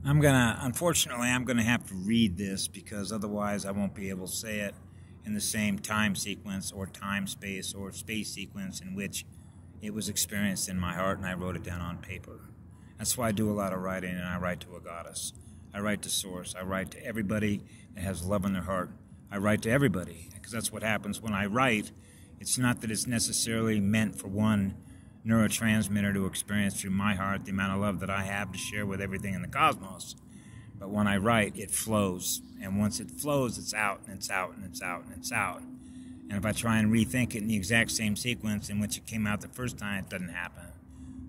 Unfortunately, I'm gonna have to read this because otherwise I won't be able to say it in the same time sequence or time space or space sequence in which it was experienced in my heart and I wrote it down on paper. That's why I do a lot of writing, and I write to a goddess. I write to Source. I write to everybody that has love in their heart. I write to everybody because that's what happens when I write. It's not that it's necessarily meant for one neurotransmitter to experience through my heart the amount of love that I have to share with everything in the cosmos. But when I write, it flows. And once it flows, it's out, and it's out, and it's out, and it's out. And if I try and rethink it in the exact same sequence in which it came out the first time, it doesn't happen.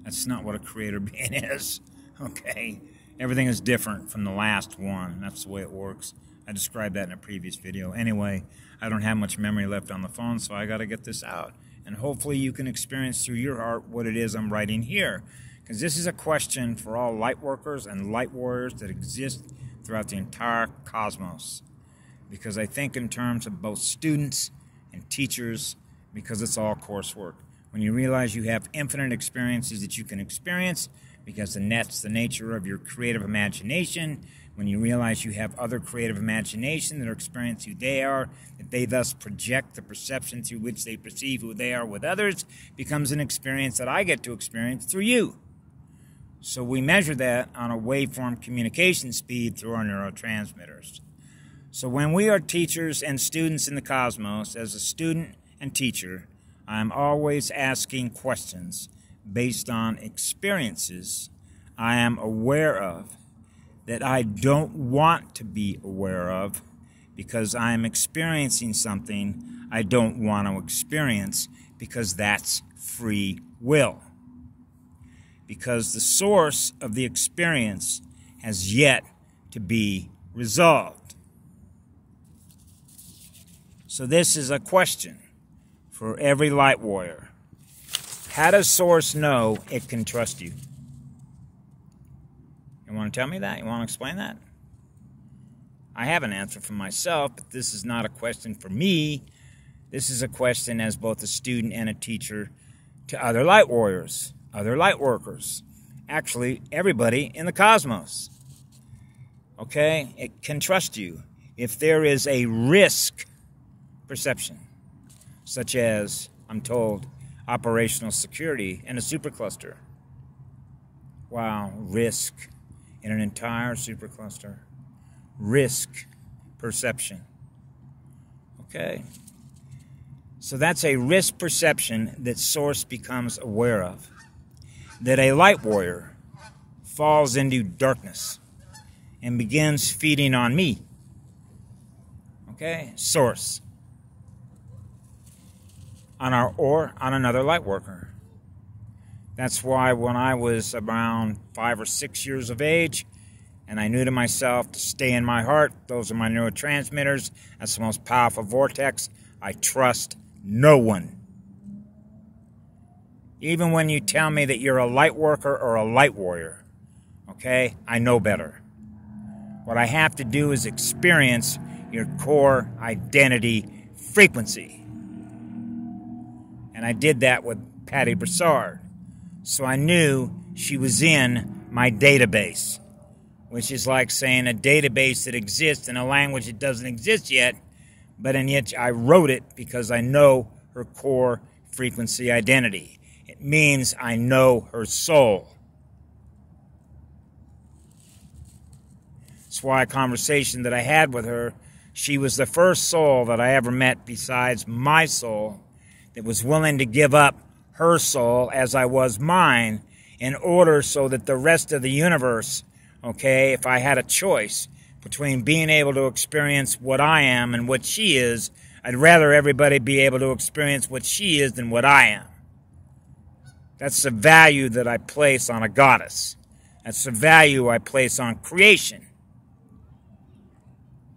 That's not what a creator being is, okay? Everything is different from the last one. That's the way it works. I described that in a previous video. Anyway, I don't have much memory left on the phone, so I got to get this out. And hopefully you can experience through your heart what it is I'm writing here. Because this is a question for all light workers and light warriors that exist throughout the entire cosmos. Because I think in terms of both students and teachers, because it's all coursework. When you realize you have infinite experiences that you can experience, because that's the nature of your creative imagination. When you realize you have other creative imagination that are experiencing who they are, that they thus project the perception through which they perceive who they are with others, becomes an experience that I get to experience through you. So we measure that on a waveform communication speed through our neurotransmitters. So when we are teachers and students in the cosmos, as a student and teacher, I'm always asking questions based on experiences I am aware of that I don't want to be aware of because I am experiencing something I don't want to experience because that's free will. Because the source of the experience has yet to be resolved. So this is a question for every light warrior. How does Source know it can trust you? You want to tell me that? You want to explain that? I have an answer for myself, but this is not a question for me. This is a question as both a student and a teacher to other light warriors, other light workers, actually everybody in the cosmos. Okay? It can trust you if there is a risk perception, such as, I'm told, operational security in a supercluster. Wow, risk in an entire supercluster. Risk perception. Okay. So that's a risk perception that Source becomes aware of. That a light warrior falls into darkness and begins feeding on me. Okay? Source. Or on another light worker. That's why when I was around 5 or 6 years of age, and I knew to myself to stay in my heart, those are my neurotransmitters, that's the most powerful vortex, I trust no one. Even when you tell me that you're a light worker or a light warrior, okay, I know better. What I have to do is experience your core identity frequency. And I did that with Patty Broussard. So I knew she was in my database, which is like saying a database that exists in a language that doesn't exist yet, but in yet I wrote it because I know her core frequency identity. It means I know her soul. That's why a conversation that I had with her, she was the first soul that I ever met besides my soul that was willing to give up her soul as I was mine in order so that the rest of the universe, okay, if I had a choice between being able to experience what I am and what she is, I'd rather everybody be able to experience what she is than what I am. That's the value that I place on a goddess. That's the value I place on creation.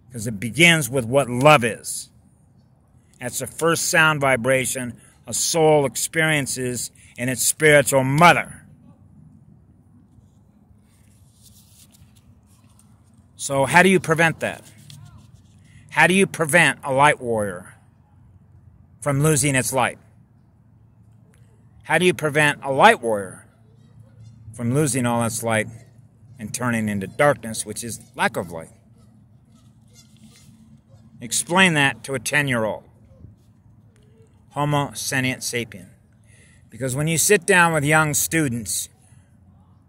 Because it begins with what love is. That's the first sound vibration a soul experiences in its spiritual mother. So how do you prevent that? How do you prevent a light warrior from losing its light? How do you prevent a light warrior from losing all its light and turning into darkness, which is lack of light. Explain that to a 10-year-old. Homo sentient sapien. Because when you sit down with young students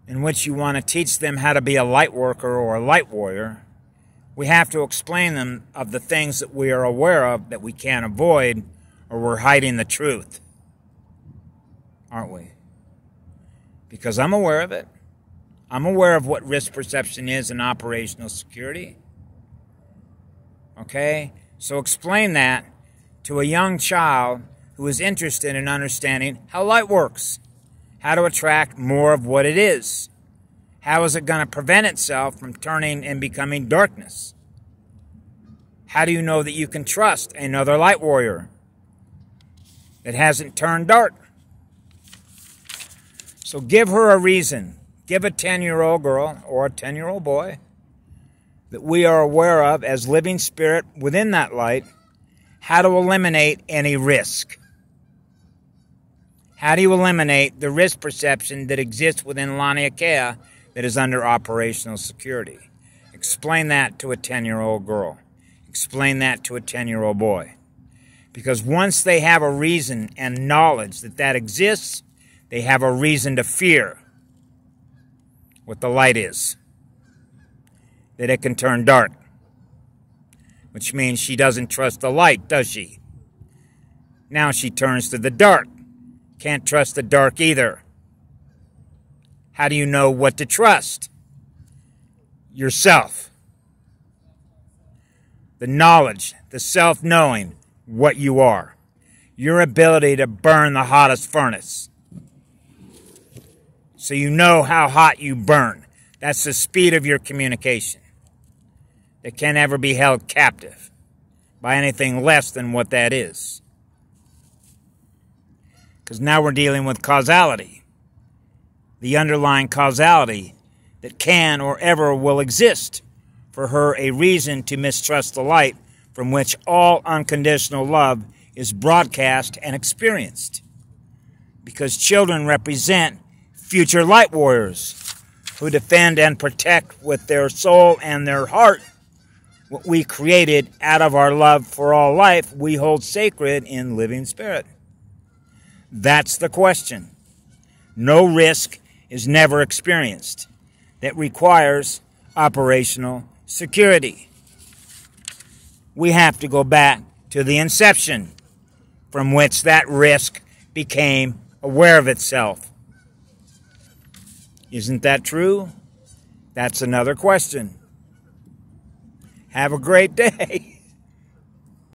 in which you want to teach them how to be a light worker or a light warrior, we have to explain them of the things that we are aware of that we can't avoid, or we're hiding the truth. Aren't we? Because I'm aware of it. I'm aware of what risk perception is in operational security. Okay? So explain that to a young child who is interested in understanding how light works, how to attract more of what it is. How is it going to prevent itself from turning and becoming darkness? How do you know that you can trust another light warrior that hasn't turned dark? So give her a reason. Give a 10-year-old girl or a 10-year-old boy that we are aware of as living spirit within that light, how to eliminate any risk. How do you eliminate the risk perception that exists within Laniakea that is under operational security? Explain that to a 10-year-old girl. Explain that to a 10-year-old boy. Because once they have a reason and knowledge that that exists, they have a reason to fear what the light is. That it can turn dark. Which means she doesn't trust the light, does she? Now she turns to the dark. Can't trust the dark either. How do you know what to trust? Yourself. The knowledge, the self-knowing what you are. Your ability to burn the hottest furnace. So you know how hot you burn. That's the speed of your communication. It can never be held captive by anything less than what that is. Because now we're dealing with causality. The underlying causality that can or ever will exist for her a reason to mistrust the light from which all unconditional love is broadcast and experienced. Because children represent future light warriors who defend and protect with their soul and their heart what we created out of our love for all life we hold sacred in living spirit. That's the question. No risk is never experienced that requires operational security. We have to go back to the inception from which that risk became aware of itself. Isn't that true? That's another question. Have a great day.